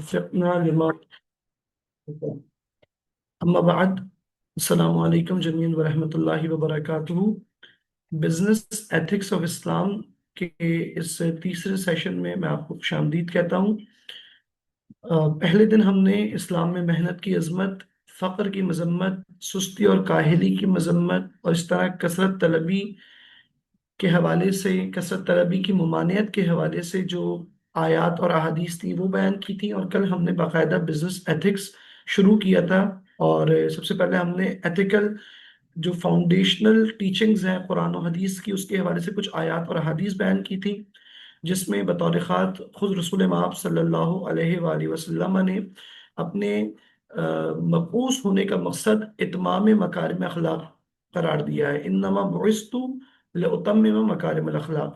وفقنا لما أما بعد السلام علیکم جمیعاً ورحمۃ اللہ وبرکاتہ۔ بزنس ایتھکس آف اسلام کے اس تیسرے سیشن میں آپ کو خوش آمدید کہتا ہوں۔ پہلے دن ہم نے اسلام میں محنت کی عظمت، فقر کی مذمت، سستی اور کاہلی کی مذمت اور اس طرح کثرت طلبی کے حوالے سے، کثرت طلبی کی ممانعت کے حوالے سے جو آیات اور احادیث تھی وہ بیان کی تھی، اور کل ہم نے باقاعدہ بزنس ایتھکس شروع کیا تھا۔ اور سب سے پہلے ہم نے ایتھیکل جو فاؤنڈیشنل ٹیچنگز ہیں قرآن و حدیث کی، اس کے حوالے سے کچھ آیات اور احادیث بیان کی تھی، جس میں بطور خاص خود رسول مآب صلی اللہ علیہ وآلہ وسلم نے اپنے مبعوث ہونے کا مقصد اتمام مکارم اخلاق قرار دیا ہے۔ انما بعثت لأتمم مکارم الاخلاق۔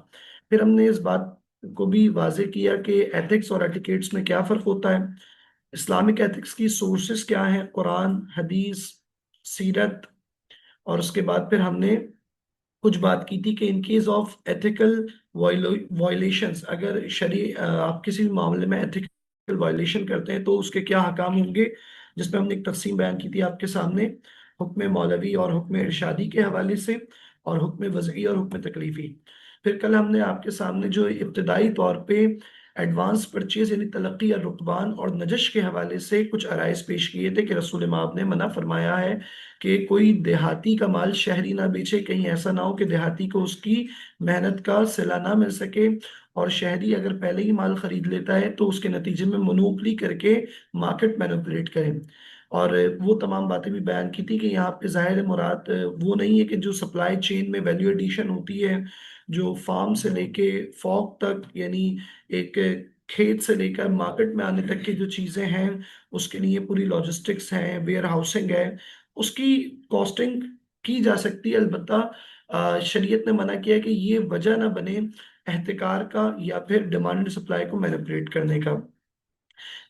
پھر ہم نے اس بات کو بھی واضح کیا کہ ایتھکس اور ایٹیکیٹس میں کیا فرق ہوتا ہے، اسلامک ایتھکس کی سورسز کیا ہیں، قرآن، حدیث، سیرت، اور اس کے بعد پھر ہم نے کچھ بات کی تھی کہ in case of ethical violations, اگر آپ کسی بھی معاملے میں ایتھیکل وائلیشن کرتے ہیں تو اس کے کیا حکام ہوں گے، جس میں ہم نے ایک تقسیم بیان کی تھی آپ کے سامنے، حکم مولوی اور حکم ارشادی کے حوالے سے، اور حکم وضعی اور حکم تکلیفی۔ پھر کل ہم نے آپ کے سامنے جو ابتدائی طور پہ ایڈوانس پرچیز یعنی تلقی یا رکبان اور نجش کے حوالے سے کچھ عرائض پیش کیے تھے کہ رسول مآب نے منع فرمایا ہے کہ کوئی دیہاتی کا مال شہری نہ بیچے، کہیں ایسا نہ ہو کہ دیہاتی کو اس کی محنت کا صلہ نہ مل سکے، اور شہری اگر پہلے ہی مال خرید لیتا ہے تو اس کے نتیجے میں منوپلی کر کے مارکیٹ مینوپولیٹ کریں۔ اور وہ تمام باتیں بھی بیان کی تھی کہ یہاں پہ ظاہر مراد وہ نہیں ہے کہ جو سپلائی چین میں ویلیو ایڈیشن ہوتی ہے، جو فارم سے لے کے فوق تک، یعنی ایک کھیت سے لے کر مارکیٹ میں آنے تک کی جو چیزیں ہیں، اس کے لیے پوری لاجسٹکس ہیں، ویئر ہاؤسنگ ہے، اس کی کاسٹنگ کی جا سکتی ہے۔ البتہ شریعت نے منع کیا کہ یہ وجہ نہ بنے احتکار کا یا پھر ڈیمانڈ اینڈ سپلائی کو مینیپولیٹ کرنے کا۔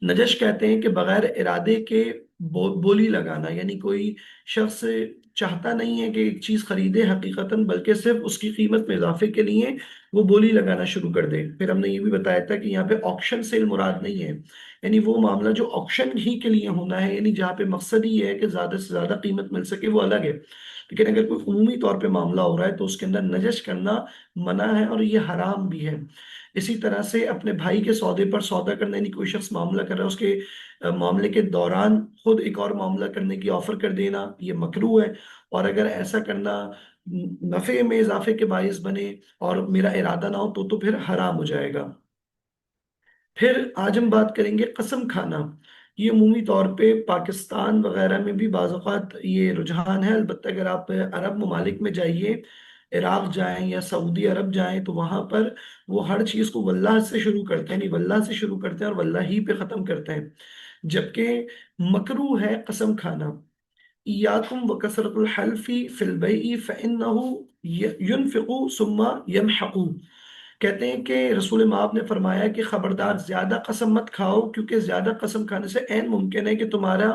نجش کہتے ہیں کہ بغیر ارادے کے بولی لگانا، یعنی کوئی شخص چاہتا نہیں ہے کہ ایک چیز خریدے حقیقتاً، بلکہ صرف اس کی قیمت میں اضافے کے لیے وہ بولی لگانا شروع کر دے۔ پھر ہم نے یہ بھی بتایا تھا کہ یہاں پہ آکشن سیل مراد نہیں ہے، یعنی وہ معاملہ جو آکشن ہی کے لیے ہونا ہے، یعنی جہاں پہ مقصد ہی ہے کہ زیادہ سے زیادہ قیمت مل سکے، وہ الگ ہے۔ لیکن اگر کوئی عمومی طور پہ معاملہ ہو رہا ہے تو اس کے اندر نجش کرنا منع ہے، اور یہ حرام بھی ہے۔ اسی طرح سے اپنے بھائی کے سودے پر سودا کرنا، یعنی کوئی شخص معاملہ کر رہا ہے، اس کے معاملے کے دوران خود ایک اور معاملہ کرنے کی آفر کر دینا، یہ مکروہ ہے، اور اگر ایسا کرنا نفع میں اضافے کے باعث بنے اور میرا ارادہ نہ ہو تو پھر حرام ہو جائے گا۔ پھر آج ہم بات کریں گے قسم کھانا۔ یہ عمومی طور پہ پاکستان وغیرہ میں بھی بعض اوقات یہ رجحان ہے، البتہ اگر آپ عرب ممالک میں جائیے، عراق جائیں یا سعودی عرب جائیں، تو وہاں پر وہ ہر چیز کو واللہ سے شروع کرتے ہیں، یعنی واللہ سے شروع کرتے ہیں اور واللہ ہی پہ ختم کرتے ہیں، جبکہ مکروہ ہے قسم کھانا۔ ایاکم وکثرت الحلف فی البیع فإنہ ینفق ثم یمحق۔ کہتے ہیں کہ رسول مآب نے فرمایا کہ خبردار زیادہ قسم مت کھاؤ، کیونکہ زیادہ قسم کھانے سے عین ممکن ہے کہ تمہارا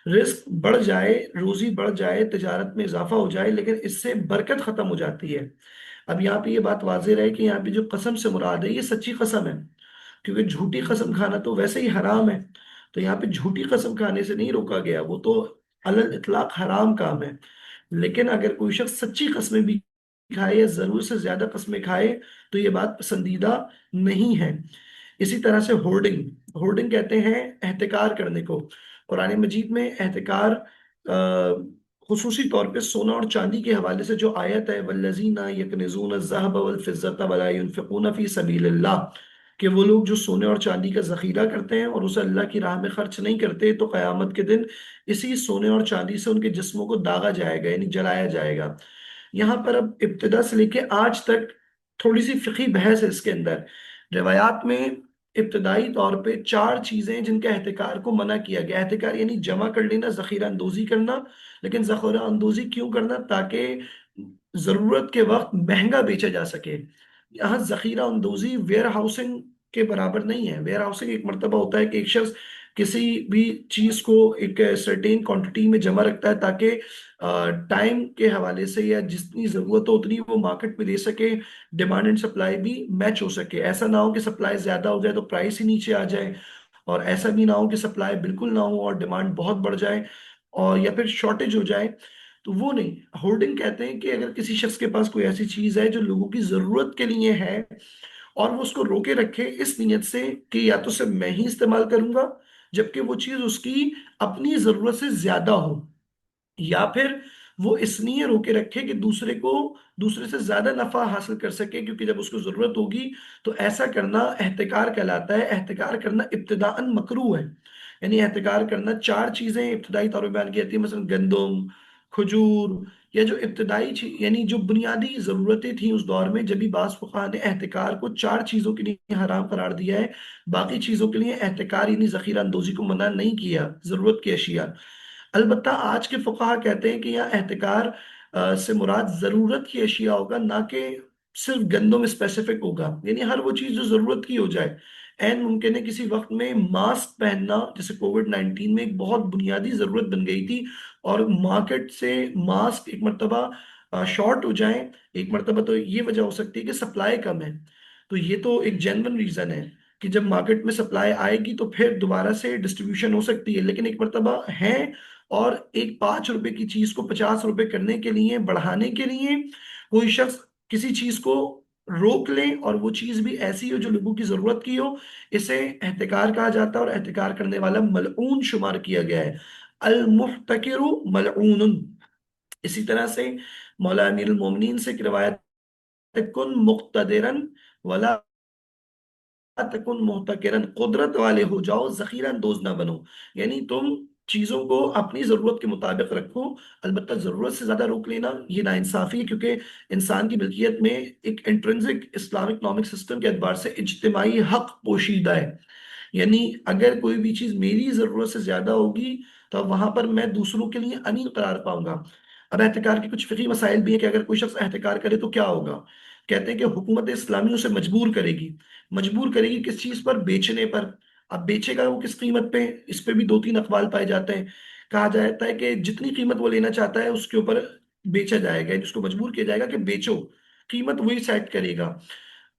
رزق بڑھ جائے، روزی بڑھ جائے، تجارت میں اضافہ ہو جائے، لیکن اس سے برکت ختم ہو جاتی ہے۔ اب یہاں پہ یہ بات واضح رہے کہ یہاں پہ جو قسم سے مراد ہے یہ سچی قسم ہے، کیونکہ جھوٹی قسم کھانا تو ویسے ہی حرام ہے، تو یہاں پہ جھوٹی قسم کھانے سے نہیں روکا گیا، وہ تو علی الاطلاق حرام کام ہے۔ لیکن اگر کوئی شخص سچی قسمیں بھی کھائے یا ضرور سے زیادہ قسمیں کھائے تو یہ بات پسندیدہ نہیں ہے۔ اسی طرح سے ہورڈنگ کہتے ہیں احتکار کرنے کو۔ قرآن مجید میں احتکار خصوصی طور پہ سونا اور چاندی کے حوالے سے جو آیت ہے وَالَّذِينَ يَكْنِزُونَ الذَّهَبَ وَالْفِضَّةَ وَلَا يُنْفِقُونَ فِي سَبِيلِ اللَّهِ، کہ وہ لوگ جو سونے اور چاندی کا ذخیرہ کرتے ہیں اور اسے اللہ کی راہ میں خرچ نہیں کرتے، تو قیامت کے دن اسی سونے اور چاندی سے ان کے جسموں کو داغا جائے گا، یعنی جلایا جائے گا۔ یہاں پر اب ابتدا سے لے کے آج تک تھوڑی سی فقہی بحث ہے اس کے اندر۔ روایات میں ابتدائی طور پہ 4 چیزیں جن کے احتکار کو منع کیا گیا۔ احتکار یعنی جمع کر لینا، ذخیرہ اندوزی کرنا، لیکن ذخیرہ اندوزی کیوں کرنا؟ تاکہ ضرورت کے وقت مہنگا بیچا جا سکے۔ یہاں ذخیرہ اندوزی ویئر ہاؤسنگ کے برابر نہیں ہے۔ ویئر ہاؤسنگ ایک مرتبہ ہوتا ہے کہ ایک شخص کسی بھی چیز کو ایک سرٹین کوانٹٹی میں جمع رکھتا ہے تاکہ ٹائم کے حوالے سے یا جتنی ضرورت ہو اتنی وہ مارکیٹ میں دے سکے، ڈیمانڈ اینڈ سپلائی بھی میچ ہو سکے، ایسا نہ ہو کہ سپلائی زیادہ ہو جائے تو پرائس ہی نیچے آ جائے اور ایسا بھی نہ ہو کہ سپلائی بالکل نہ ہو اور ڈیمانڈ بہت بڑھ جائے اور یا پھر شارٹیج ہو جائے. تو وہ نہیں. ہولڈنگ کہتے ہیں کہ اگر کسی شخص کے پاس کوئی ایسی چیز ہے جو لوگوں کی ضرورت کے لیے ہے اور وہ اس کو روکے رکھے اس نیت سے کہ یا تو صرف میں ہی استعمال کروں گا جبکہ وہ چیز اس کی اپنی ضرورت سے زیادہ ہو، یا پھر وہ اس لیے روکے رکھے کہ دوسرے سے زیادہ نفع حاصل کر سکے کیونکہ جب اس کو ضرورت ہوگی تو ایسا کرنا احتکار کہلاتا ہے. احتکار کرنا ابتداءً مکروہ ہے. یعنی احتکار کرنا چار چیزیں ابتدائی طور پہ بیان کی جاتی ہیں، مثلا گندم، کھجور، یا جو ابتدائی یعنی جو بنیادی ضرورتیں تھیں اس دور میں. جبھی بعض فقہا نے احتکار کو چار چیزوں کے لیے حرام قرار دیا ہے، باقی چیزوں کے لیے احتکار یعنی ذخیرہ اندوزی کو منع نہیں کیا، ضرورت کی اشیاء. البتہ آج کے فقہا کہتے ہیں کہ یہاں احتکار سے مراد ضرورت کی اشیاء ہوگا، نہ کہ صرف گندم اسپیسیفک ہوگا. یعنی ہر وہ چیز جو ضرورت کی ہو جائے. این ممکن ہے کسی وقت میں ماسک پہننا جیسے کووڈ 19 میں ایک بہت بنیادی ضرورت بن گئی تھی اور مارکیٹ سے ماسک ایک مرتبہ شارٹ ہو جائیں. ایک مرتبہ تو یہ وجہ ہو سکتی ہے کہ سپلائی کم ہے. تو یہ تو ایک جینون ریزن ہے کہ جب مارکیٹ میں سپلائی آئے گی تو پھر دوبارہ سے ڈسٹریبیوشن ہو سکتی ہے. لیکن ایک مرتبہ ہے اور ایک 5 روپے کی چیز کو 50 روپے کرنے کے لیے، بڑھانے کے لیے کوئی شخص کسی چیز کو روک لے اور وہ چیز بھی ایسی ہو جو لوگوں کی ضرورت کی ہو، اسے احتکار کہا جاتا ہے اور احتکار کرنے والا ملعون شمار کیا گیا ہے. المحتکر ملعون. اسی طرح سے مولا امیر المومنین سے ایک روایت ہے، کن مقتدرن ولا تکن محتکرن، قدرت والے ہو جاؤ ذخیرہ اندوز نہ بنو. یعنی تم چیزوں کو اپنی ضرورت کے مطابق رکھو، البتہ ضرورت سے زیادہ روک لینا یہ ناانصافی ہے کیونکہ انسان کی ملکیت میں ایک انٹرنزک اسلامک اکنامک سسٹم کے اعتبار سے اجتماعی حق پوشیدہ ہے. یعنی اگر کوئی بھی چیز میری ضرورت سے زیادہ ہوگی تو وہاں پر میں دوسروں کے لیے انیل قرار پاؤں گا. اب احتکار کے کچھ فقہی مسائل بھی ہیں کہ اگر کوئی شخص احتکار کرے تو کیا ہوگا. کہتے ہیں کہ حکومت اسلامی اسے مجبور کرے گی کس چیز پر؟ بیچنے پر. اب بیچے گا وہ کس قیمت پہ؟ اس پہ بھی دو تین اقوال پائے جاتے ہیں. کہا جاتا ہے کہ جتنی قیمت وہ لینا چاہتا ہے اس کے اوپر بیچا جائے گا، جس کو مجبور کیا جائے گا کہ بیچو، قیمت وہی سیٹ کرے گا.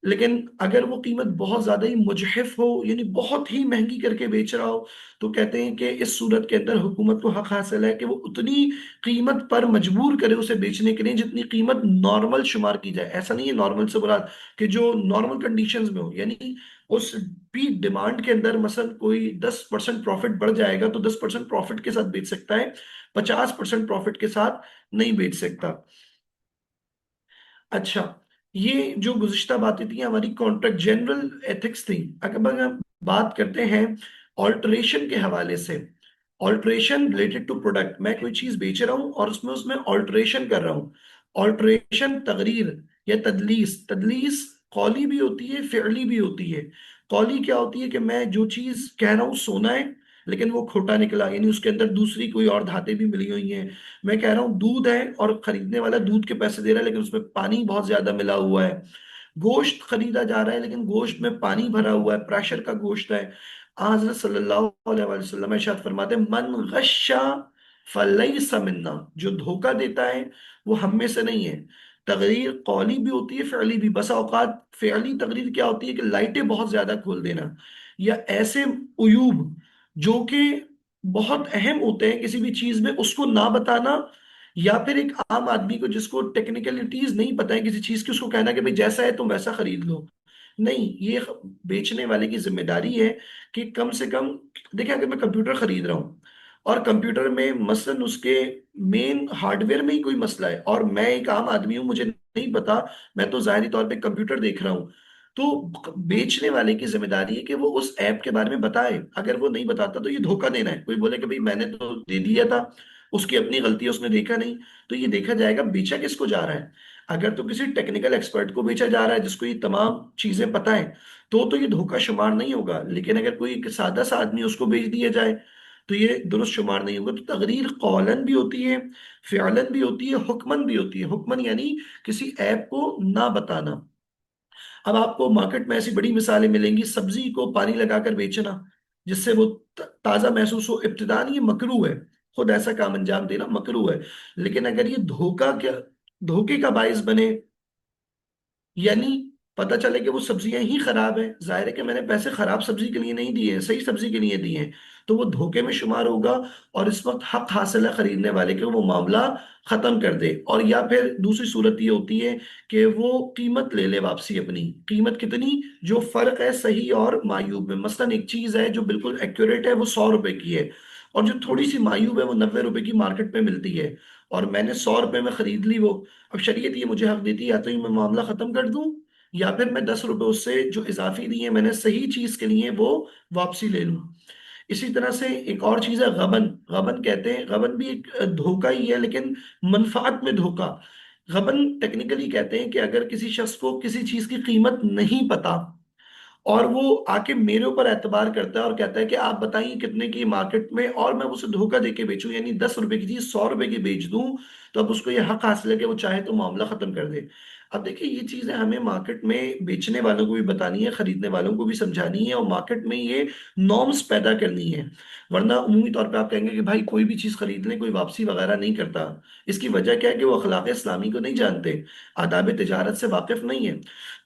لیکن اگر وہ قیمت بہت زیادہ ہی مجحف ہو یعنی بہت ہی مہنگی کر کے بیچ رہا ہو تو کہتے ہیں کہ اس صورت کے اندر حکومت کو حق حاصل ہے کہ وہ اتنی قیمت پر مجبور کرے اسے بیچنے کے لیے جتنی قیمت نارمل شمار کی جائے. ایسا نہیں ہے نارمل سے مراد کہ جو نارمل کنڈیشنز میں ہو، یعنی اس پیک ڈیمانڈ کے اندر مثلا کوئی 10% پروفٹ بڑھ جائے گا تو 10% پروفٹ کے ساتھ بیچ سکتا ہے، 50% پروفٹ کے ساتھ نہیں بیچ سکتا. اچھا، یہ جو گزشتہ باتیں تھیں ہماری کانٹریکٹ جنرل ایتھکس تھی. اگر ہم بات کرتے ہیں آلٹریشن کے حوالے سے، آلٹریشن ریلیٹڈ ٹو پروڈکٹ، میں کوئی چیز بیچ رہا ہوں اور اس میں آلٹریشن کر رہا ہوں. آلٹریشن تغریر یا تدلیس قولی بھی ہوتی ہے، فعلی بھی ہوتی ہے. قولی کیا ہوتی ہے کہ میں جو چیز کہہ رہا ہوں سونا ہے لیکن وہ کھوٹا نکلا، یعنی اس کے اندر دوسری کوئی اور دھاتیں بھی ملی ہوئی ہیں. میں کہہ رہا ہوں دودھ ہے اور خریدنے والا دودھ کے پیسے دے رہا ہے لیکن اس میں پانی بہت زیادہ ملا ہوا ہے. گوشت خریدا جا رہا ہے لیکن گوشت میں پانی بھرا ہوا ہے، پریشر کا گوشت ہے. حضرت صلی اللہ علیہ وسلم ارشاد فرماتے ہیں من غشا فلیس منا، جو دھوکہ دیتا ہے وہ ہم میں سے نہیں ہے. تقریر قولی بھی ہوتی ہے، فعلی بھی. بسا اوقات فعلی تقریر کیا ہوتی ہے کہ لائٹیں بہت زیادہ کھول دینا یا ایسے عیوب جو کہ بہت اہم ہوتے ہیں کسی بھی چیز میں اس کو نہ بتانا، یا پھر ایک عام آدمی کو جس کو ٹیکنیکلٹیز نہیں پتہ ہے کسی چیز کی اس کو کہنا کہ بھئی جیسا ہے تم ویسا خرید لو. نہیں، یہ بیچنے والے کی ذمہ داری ہے کہ کم سے کم دیکھیں اگر میں کمپیوٹر خرید رہا ہوں اور کمپیوٹر میں مثلا اس کے مین ہارڈ ویئر میں ہی کوئی مسئلہ ہے اور میں ایک عام آدمی ہوں، مجھے نہیں پتا، میں تو ظاہری طور پہ کمپیوٹر دیکھ رہا ہوں، تو بیچنے والے کی ذمہ داری ہے کہ وہ اس ایپ کے بارے میں بتائے. اگر وہ نہیں بتاتا تو یہ دھوکہ دینا ہے. کوئی بولے کہ بھئی میں نے تو دے دیا تھا، اس کی اپنی غلطی ہے، اس نے دیکھا نہیں، تو یہ دیکھا جائے گا بیچا کس کو جا رہا ہے. اگر تو کسی ٹیکنیکل ایکسپرٹ کو بیچا جا رہا ہے جس کو یہ تمام چیزیں پتہ ہیں تو یہ دھوکہ شمار نہیں ہوگا. لیکن اگر کوئی سادہ سا آدمی اس کو بیچ دیا جائے تو یہ درست شمار نہیں ہوگا. تو تقریر قولاً بھی ہوتی ہے، فعلاً بھی ہوتی ہے، حکماً بھی ہوتی ہے. حکماً یعنی کسی ایپ کو نہ بتانا. اب آپ کو مارکیٹ میں ایسی بڑی مثالیں ملیں گی، سبزی کو پانی لگا کر بیچنا جس سے وہ تازہ محسوس ہو. ابتداءً یہ مکروہ ہے، خود ایسا کام انجام دینا مکروہ ہے. لیکن اگر یہ دھوکے کا باعث بنے، یعنی پتہ چلے کہ وہ سبزیاں ہی خراب ہیں، ظاہر ہے کہ میں نے پیسے خراب سبزی کے لیے نہیں دیے ہیں، صحیح سبزی کے لیے دیے ہیں، تو وہ دھوکے میں شمار ہوگا، اور اس وقت حق حاصل ہے خریدنے والے کے وہ معاملہ ختم کر دے۔ اور یا پھر دوسری صورت یہ ہوتی ہے کہ وہ قیمت لے لے واپسی اپنی، قیمت کتنی؟ جو فرق ہے صحیح اور معیوب میں، مثلا ایک چیز ہے جو بالکل ایکوریٹ ہے وہ 100 روپے کی ہے، اور جو تھوڑی سی معیوب ہے وہ 90 روپے کی مارکیٹ میں ملتی ہے، اور میں نے 100 روپے میں خرید لی وہ۔ اب شریعت یہ مجھے حق دیتی ہے یا تو یہ میں معاملہ ختم کر دوں، یا پھر میں 10 روپے اس سے جو اضافی دیے میں نے صحیح چیز کے لیے وہ واپسی لے لوں۔ اسی طرح سے ایک اور چیز ہے غبن، غبن کہتے ہیں، غبن بھی ایک دھوکہ ہی ہے لیکن منفعت میں دھوکہ۔ غبن ٹیکنیکلی کہتے ہیں کہ اگر کسی شخص کو کسی چیز کی قیمت نہیں پتا، اور وہ آ کے میرے اوپر اعتبار کرتا ہے اور کہتا ہے کہ آپ بتائیے کتنے کی مارکیٹ میں، اور میں اسے دھوکہ دے کے بیچوں، یعنی 10 روپے کی چیز 100 روپے کی بیچ دوں، تو اب اس کو یہ حق حاصل ہے کہ وہ چاہے تو معاملہ ختم کر دے۔ اب دیکھیں یہ چیزیں ہمیں مارکیٹ میں بیچنے والوں کو بھی بتانی ہے، خریدنے والوں کو بھی سمجھانی ہے، اور مارکیٹ میں یہ نارمز پیدا کرنی ہے، ورنہ عمومی طور پہ آپ کہیں گے کہ بھائی کوئی بھی چیز خرید لیں، کوئی واپسی وغیرہ نہیں کرتا۔ اس کی وجہ کیا ہے کہ وہ اخلاق اسلامی کو نہیں جانتے، آداب تجارت سے واقف نہیں ہے۔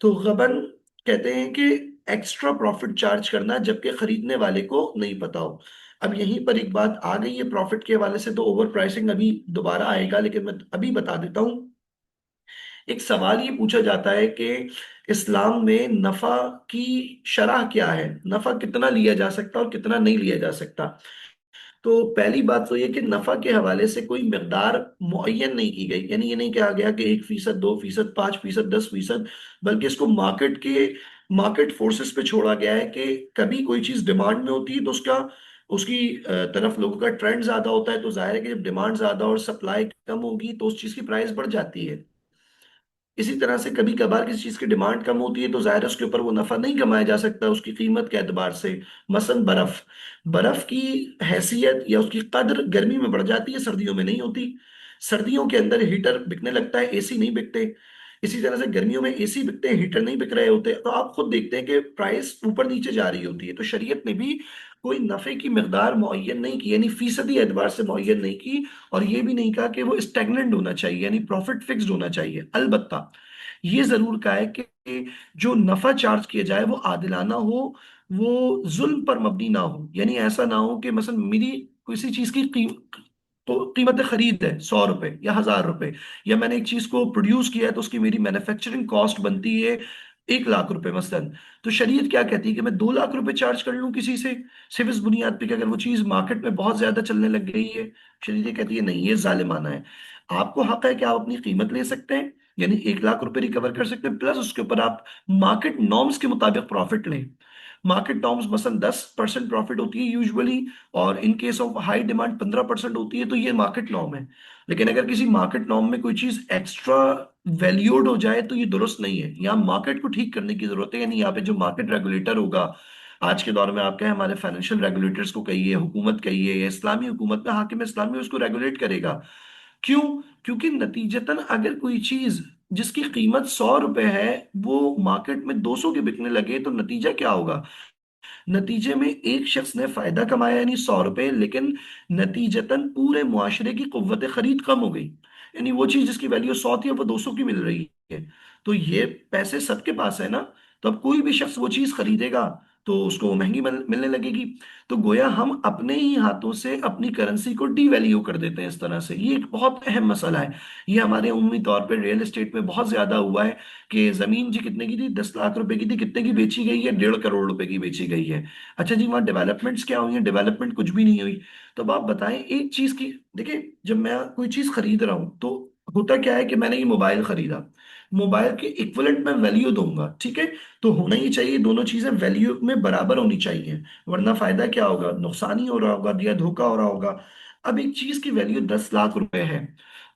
تو غبن کہتے ہیں کہ ایکسٹرا پروفٹ چارج کرنا جبکہ خریدنے والے کو نہیں پتا ہو۔ اب یہیں پر ایک بات آ گئی ہے پروفٹ کے حوالے سے، تو اوور پرائسنگ ابھی دوبارہ آئے گا لیکن میں ابھی بتا دیتا ہوں۔ ایک سوال یہ پوچھا جاتا ہے کہ اسلام میں نفع کی شرح کیا ہے، نفع کتنا لیا جا سکتا اور کتنا نہیں لیا جا سکتا؟ تو پہلی بات تو یہ کہ نفع کے حوالے سے کوئی مقدار معین نہیں کی گئی، یعنی یہ نہیں کہا گیا کہ 1%، 2%، 5%، 10%، بلکہ اس کو مارکیٹ فورسز پہ چھوڑا گیا ہے کہ کبھی کوئی چیز ڈیمانڈ میں ہوتی ہے تو اس کی طرف لوگوں کا ٹرینڈ زیادہ ہوتا ہے، تو ظاہر ہے کہ جب ڈیمانڈ زیادہ اور سپلائی کم ہوگی تو اس چیز کی پرائس بڑھ جاتی ہے۔ اسی طرح سے کبھی کبھار کسی چیز کی ڈیمانڈ کم ہوتی ہے تو ظاہر ہے اس کے اوپر وہ نفع نہیں کمایا جا سکتا اس کی قیمت کے اعتبار سے۔ مثلا برف کی حیثیت یا اس کی قدر گرمی میں بڑھ جاتی ہے، سردیوں میں نہیں ہوتی۔ سردیوں کے اندر ہیٹر بکنے لگتا ہے، اے سی نہیں بکتے۔ اسی طرح سے گرمیوں میں اے سی بکتے ہیں، ہیٹر نہیں بک رہے ہوتے، تو آپ خود دیکھتے ہیں کہ پرائس اوپر نیچے جا رہی ہوتی ہے۔ تو شریعت نے بھی کوئی نفع کی مقدار معین نہیں کی، یعنی فیصدی اعتبار سے معین نہیں کی، اور یہ بھی نہیں کہا کہ وہ اسٹیگننٹ ہونا چاہیے، یعنی پروفٹ فکسڈ ہونا چاہیے۔ البتہ یہ ضرور کہا ہے کہ جو نفع چارج کیا جائے وہ عادلانہ ہو، وہ ظلم پر مبنی نہ ہو، یعنی ایسا نہ ہو کہ مثلا میری کسی چیز کی قیمت خرید ہے 100 روپے یا 1000 روپے، یا میں نے ایک چیز کو پروڈیوس کیا ہے تو اس کی میری مینوفیکچرنگ کاسٹ بنتی ہے 1 لاکھ روپے مثلا، تو شریعت کیا کہتی ہے کہ میں 2 لاکھ روپے چارج کر لوں کسی سے صرف اس بنیاد پہ کہ اگر وہ چیز مارکیٹ میں بہت زیادہ چلنے لگ گئی ہے؟ شریعت یہ کہتی ہے نہیں، یہ ظالمانہ ہے۔ آپ کو حق ہے کہ آپ اپنی قیمت لے سکتے ہیں، یعنی 1 لاکھ روپے ریکور کر سکتے ہیں، پلس اس کے اوپر آپ مارکیٹ نارمز کے مطابق پروفٹ لیں۔ مارکیٹ نارمز مثلا 10% پروفٹ ہوتی ہے یوزولی، اور in case of high demand 15% ہوتی ہے، تو یہ مارکیٹ نارم ہے۔ لیکن اگر کسی مارکیٹ نارم میں کوئی چیز ایکسٹرا ویلیوڈ ہو جائے تو یہ درست نہیں ہے، یہاں مارکیٹ کو ٹھیک کرنے کی ضرورت ہے، یعنی یہاں پہ جو مارکیٹ ریگولیٹر ہوگا، آج کے دور میں آپ کہیں ہمارے فائنینشیل ریگولیٹرز کو کہیے، حکومت کہیے، یا اسلامی حکومت میں حاکم اسلامی اس کو ریگولیٹ کرے گا۔ کیوں؟ کیونکہ نتیجتاً اگر کوئی چیز جس کی قیمت 100 روپے ہے وہ مارکیٹ میں 200 کے بکنے لگے تو نتیجہ کیا ہوگا؟ نتیجے میں ایک شخص نے فائدہ کمایا یعنی 100 روپے، لیکن نتیجتاً پورے معاشرے کی قوت خرید کم ہو گئی، یعنی وہ چیز جس کی ویلیو 100 تھی اب وہ 200 کی مل رہی ہے۔ تو یہ پیسے سب کے پاس ہے نا، تو اب کوئی بھی شخص وہ چیز خریدے گا تو اس کو وہ مہنگی ملنے لگے گی۔ تو گویا ہم اپنے ہی ہاتھوں سے اپنی کرنسی کو ڈی ویلیو کر دیتے ہیں اس طرح سے، یہ ایک بہت اہم مسئلہ ہے۔ یہ ہمارے عمومی طور پہ ریئل اسٹیٹ میں بہت زیادہ ہوا ہے کہ زمین جی کتنے کی تھی، 10 لاکھ روپے کی تھی، کتنے کی بیچی گئی ہے، 1.5 کروڑ روپے کی بیچی گئی ہے۔ اچھا جی وہاں ڈیولپمنٹس کیا ہوئی ہیں؟ ڈیولپمنٹ کچھ بھی نہیں ہوئی۔ تو اب آپ بتائیں ایک چیز کی، دیکھیں جب میں کوئی چیز خرید رہا ہوں تو ہوتا کیا ہے کہ میں نے یہ موبائل خریدا، موبائل کے ایکولنٹ میں ویلیو دوں گا، ٹھیک ہے؟ تو ہونا ہی چاہیے دونوں چیزیں ویلیو میں برابر ہونی چاہیے، ورنہ فائدہ کیا ہوگا؟ نقصان ہی ہو رہا ہوگا یا دھوکا ہو رہا ہوگا۔ اب ایک چیز کی ویلیو 10 لاکھ روپے ہے،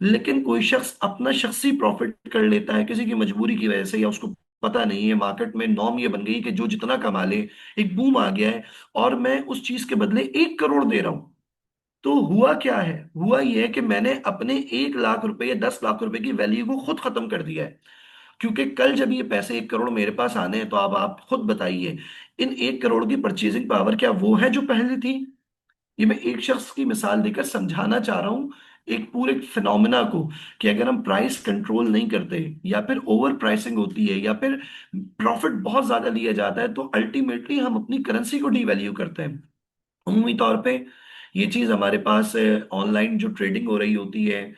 لیکن کوئی شخص اپنا شخصی پروفٹ کر لیتا ہے کسی کی مجبوری کی وجہ سے، یا اس کو پتہ نہیں ہے، مارکیٹ میں نارم یہ بن گئی کہ جو جتنا کما لے، ایک بوم آ گیا ہے، اور میں اس چیز کے بدلے 1 کروڑ دے رہا ہوں۔ تو ہوا کیا ہے؟ ہوا یہ ہے کہ میں نے اپنے 1 لاکھ روپے یا 10 لاکھ روپے کی ویلیو کو خود ختم کر دیا ہے، کیونکہ کل جب یہ پیسے 1 کروڑ میرے پاس آنے ہیں تو اب آپ خود بتائیے ان 1 کروڑ کی پرچیزنگ پاور کیا وہ ہے جو پہلے تھی؟ یہ میں ایک شخص کی مثال دے کر سمجھانا چاہ رہا ہوں، ایک پورے فنومینا کو کہ اگر ہم پرائس کنٹرول نہیں کرتے یا پھر اوور پرائسنگ ہوتی ہے یا پھر پروفٹ بہت زیادہ لیا جاتا ہے تو الٹیمیٹلی ہم اپنی کرنسی کو ڈی ویلیو کرتے ہیں. عمومی طور پہ یہ چیز ہمارے پاس آن لائن جو ٹریڈنگ ہو رہی ہوتی ہے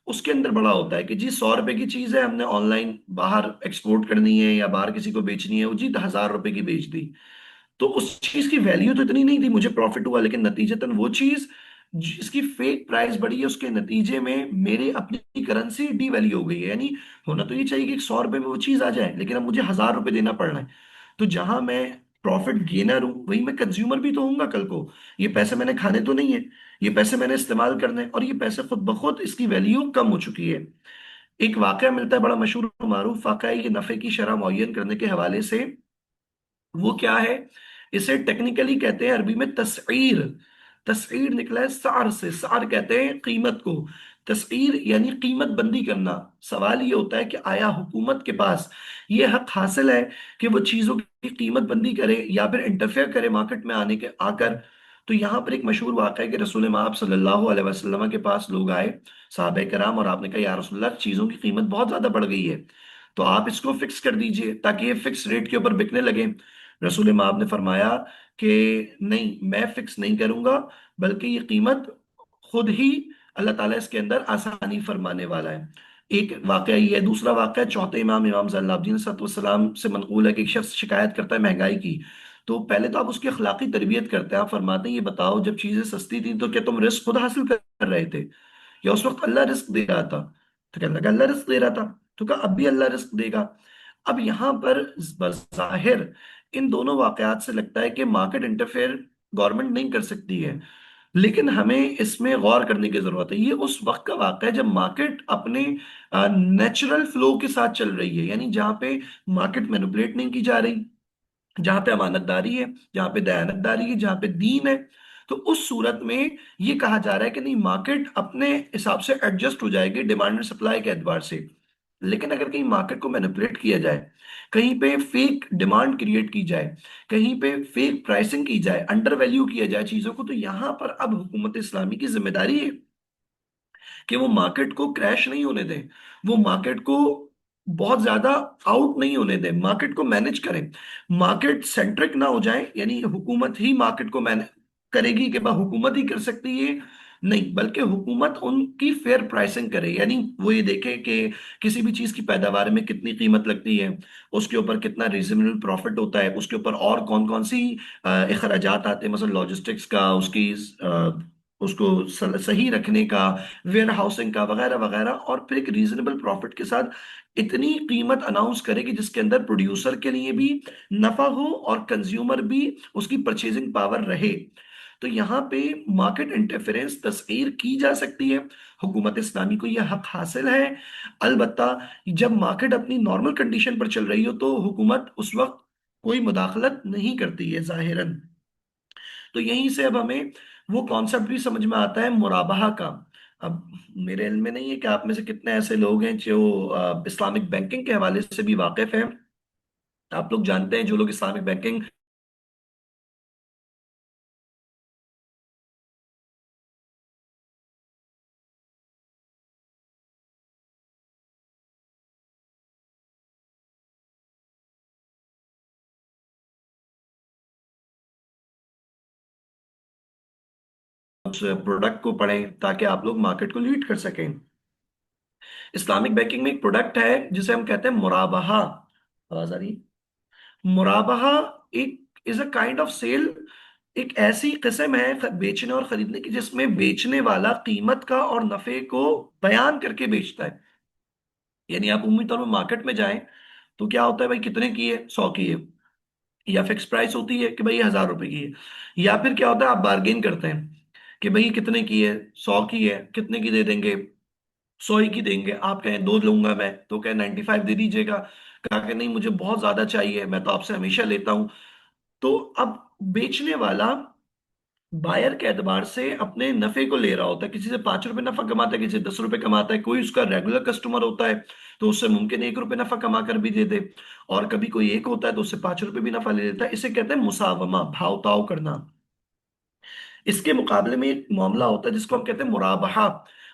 اس کے اندر بڑا ہوتا ہے کہ جی 100 روپے کی چیز ہے ہم نے آن لائن باہر ایکسپورٹ کرنی ہے یا باہر کسی کو بیچنی ہے وہ جی 1000 روپے کی بیچ دی. تو اس چیز کی ویلیو تو اتنی نہیں تھی مجھے پروفٹ ہوا لیکن نتیجتاً وہ چیز جس کی فیک پرائس بڑھی ہے اس کے نتیجے میں میرے اپنی کرنسی ڈی ویلیو ہو گئی ہے. یعنی ہونا تو یہ چاہیے کہ 100 روپے میں وہ چیز آ جائے لیکن اب مجھے 1000 روپے دینا پڑ رہا ہے. تو جہاں میں پروفٹ گینر ہوں وہی میں کنزیومر بھی تو ہوں گا کل کو. یہ پیسے میں نے کھانے تو نہیں ہے, یہ پیسے میں نے استعمال کرنے ہیں اور یہ پیسے خود بخود اس کی ویلیو کم ہو چکی ہے. ایک واقعہ ملتا ہے بڑا مشہور و معروف واقعہ ہے یہ نفع کی شرح معین کرنے کے حوالے سے. وہ کیا ہے, اسے ٹیکنیکلی کہتے ہیں عربی میں تسعیر. تسعیر نکلا ہے سعر سے, سعر کہتے ہیں قیمت کو, تسعیر یعنی قیمت بندی کرنا. سوال یہ ہوتا ہے کہ آیا حکومت کے پاس یہ حق حاصل ہے کہ وہ چیزوں کی قیمت بندی کرے یا پھر انٹرفیئر کرے مارکیٹ میں آنے کے آ کر. تو یہاں پر ایک مشہور واقعہ ہے کہ رسول مآب صلی اللہ علیہ وسلم کے پاس لوگ آئے صحابہ کرام اور آپ نے کہا یا رسول اللہ چیزوں کی قیمت بہت زیادہ بڑھ گئی ہے تو آپ اس کو فکس کر دیجئے تاکہ یہ فکس ریٹ کے اوپر بکنے لگے. رسول مآب نے فرمایا کہ نہیں میں فکس نہیں کروں گا بلکہ یہ قیمت خود ہی اللہ تعالیٰ اس کے اندر آسانی فرمانے والا ہے. ایک واقعہ یہ ہے. دوسرا واقعہ چوتھے امام امام صلی اللہ علیہ وسلم سے منقول ہے کہ ایک شخص شکایت کرتا ہے مہنگائی کی. تو پہلے تو آپ اس کی اخلاقی تربیت کرتے ہیں, آپ فرماتے ہیں یہ بتاؤ جب چیزیں سستی تھیں تو کیا تم رزق خود حاصل کر رہے تھے یا اس وقت اللہ رزق دے رہا تھا؟ تو کہنے لگا اللہ رزق دے رہا تھا. تو کہا اب بھی اللہ رزق دے گا. اب یہاں پر بظاہر ان دونوں واقعات سے لگتا ہے کہ مارکیٹ انٹرفیئر گورنمنٹ نہیں کر سکتی ہے لیکن ہمیں اس میں غور کرنے کی ضرورت ہے. یہ اس وقت کا واقعہ ہے جب مارکیٹ اپنے نیچرل فلو کے ساتھ چل رہی ہے, یعنی جہاں پہ مارکیٹ مینپولیٹ نہیں کی جا رہی, جہاں پہ امانت داری ہے, جہاں پہ دیانت داری ہے, جہاں پہ دین ہے. تو اس صورت میں یہ کہا جا رہا ہے کہ نہیں مارکیٹ اپنے حساب سے ایڈجسٹ ہو جائے گی ڈیمانڈ اور سپلائی کے اعتبار سے. لیکن اگر کہیں مارکیٹ کو مینپولیٹ کیا جائے, کہیں پہ فیک ڈیمانڈ کریٹ کی جائے, کہیں پہ فیک پرائسنگ کی جائے, انڈر ویلیو کیا جائے چیزوں کو, تو یہاں پر اب حکومت اسلامی کی ذمہ داری ہے کہ وہ مارکیٹ کو کریش نہیں ہونے دیں, وہ مارکیٹ کو بہت زیادہ آؤٹ نہیں ہونے دیں, مارکیٹ کو مینج کریں, مارکیٹ سینٹرک نہ ہو جائیں. یعنی حکومت ہی مارکیٹ کو مینج کرے گی کہ حکومت ہی کر سکتی ہے, نہیں بلکہ حکومت ان کی فیئر پرائسنگ کرے. یعنی وہ یہ دیکھے کہ کسی بھی چیز کی پیداوار میں کتنی قیمت لگتی ہے, اس کے اوپر کتنا ریزنیبل پروفٹ ہوتا ہے, اس کے اوپر اور کون کون سی اخراجات آتے ہیں, مثلا لاجسٹکس کا, اس کو صحیح رکھنے کا, ویئر ہاؤسنگ کا وغیرہ وغیرہ, اور پھر ایک ریزنیبل پروفٹ کے ساتھ اتنی قیمت اناؤنس کرے کہ جس کے اندر پروڈیوسر کے لیے بھی نفع ہو اور کنزیومر بھی اس کی پرچیزنگ پاور رہے. تو یہاں پہ مارکیٹ انٹرفیرنس تسعیر کی جا سکتی ہے, حکومت اسلامی کو یہ حق حاصل ہے. البتہ جب مارکیٹ اپنی نارمل کنڈیشن پر چل رہی ہو تو حکومت اس وقت کوئی مداخلت نہیں کرتی ہے ظاہراً. تو یہیں سے اب ہمیں وہ کانسیپٹ بھی سمجھ میں آتا ہے مرابحہ کا. اب میرے علم میں نہیں ہے کہ آپ میں سے کتنے ایسے لوگ ہیں جو اسلامک بینکنگ کے حوالے سے بھی واقف ہیں. آپ لوگ جانتے ہیں جو لوگ اسلامک بینکنگ اس پروڈکٹ کو پڑھیں تاکہ آپ لوگ مارکیٹ کو لیڈ کر سکیں. اسلامک بینکنگ میں ایک پروڈکٹ ہے جسے ہم کہتے ہیں مرابحہ. آواز آ رہی ہے؟ مرابحہ ایک از اے کائنڈ آف سیل, ایک ایسی قسم ہے بیچنے اور خریدنے کی جس میں بیچنے والا قیمت کا اور نفع کو بیان کر کے بیچتا ہے. یعنی آپ عمومی طور پر مارکیٹ میں جائیں تو کیا ہوتا ہے بھائی کتنے کی ہے, 100 کی ہے, یا فکس پرائس ہوتی ہے کہ بھائی 1000 روپے کی ہے. یا پھر کیا ہوتا ہے آپ بارگین کرتے ہیں کہ بھائی کتنے کی ہے, 100 کی ہے, کتنے کی دے دیں گے, 100 ہی کی دیں گے. آپ کہیں دو لوں گا میں تو کہ 95 دے دیجیے گا, کہا کہ نہیں مجھے بہت زیادہ چاہیے میں تو آپ سے ہمیشہ لیتا ہوں. تو اب بیچنے والا بائر کے اعتبار سے اپنے نفع کو لے رہا ہوتا ہے, کسی سے 5 روپے نفع کماتا ہے, کسی سے 10 روپے کماتا ہے, کوئی اس کا ریگولر کسٹمر ہوتا ہے تو اس سے ممکن 1 روپے نفع کما کر بھی دے دے, اور کبھی کوئی ایک ہوتا ہے تو اس سے 5 روپے بھی نفع لے لیتا ہے. اسے کہتے ہیں مساومہ, بھاؤ تاؤ کرنا. اس کے مقابلے میں ایک معاملہ ہوتا ہے جس کو ہم کہتے ہیں مرابحہ.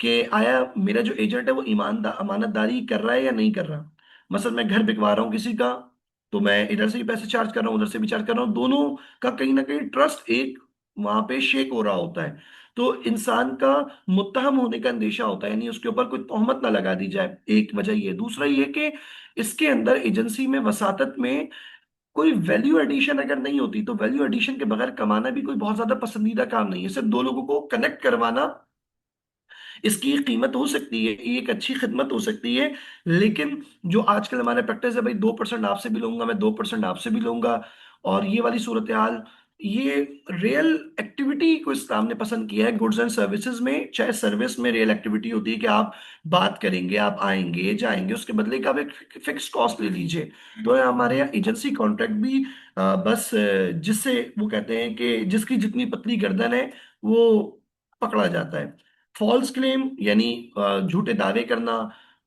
کہ آیا میرا جو ایجنٹ ہے وہ امانت داری کر رہا ہے یا نہیں کر رہا. مثلا میں گھر بکوا رہا ہوں کسی کا، تو میں ادھر سے بھی پیسے چارج کر رہا ہوں، ادھر سے بھی چارج کر رہا ہوں، دونوں کا کہیں نہ کہیں ٹرسٹ ایک وہاں پہ شیک ہو رہا ہوتا ہے. تو انسان کا متہم ہونے کا اندیشہ ہوتا ہے، یعنی اس کے اوپر کوئی تہمت نہ لگا دی جائے. ایک وجہ یہ. دوسرا یہ کہ اس کے اندر ایجنسی میں وساطت میں کوئی ویلیو ایڈیشن اگر نہیں ہوتی، تو ویلیو ایڈیشن کے بغیر کمانا بھی کوئی بہت زیادہ پسندیدہ کام نہیں ہے. صرف دو لوگوں کو کنیکٹ کروانا اس کی ایک قیمت ہو سکتی ہے، یہ ایک اچھی خدمت ہو سکتی ہے. لیکن جو آج کل ہمارے پریکٹس ہے، بھائی 2% آپ سے بھی لوں گا، میں 2% آپ سے بھی لوں گا، اور یہ والی صورتحال، یہ ریئل ایکٹیویٹی کو اسلام نے پسند کیا ہے. گڈز اینڈ سروسز میں، چاہے سروس میں ریئل ایکٹیویٹی ہوتی ہے کہ آپ بات کریں گے، آپ آئیں گے جائیں گے، اس کے بدلے کا آپ ایک فکس کاسٹ لے لیجئے. تو ہمارے یہاں ایجنسی کانٹریکٹ بھی بس جس سے وہ کہتے ہیں کہ جس کی جتنی پتلی گردن ہے وہ پکڑا جاتا ہے. فالس کلیم یعنی جھوٹے دعوے کرنا،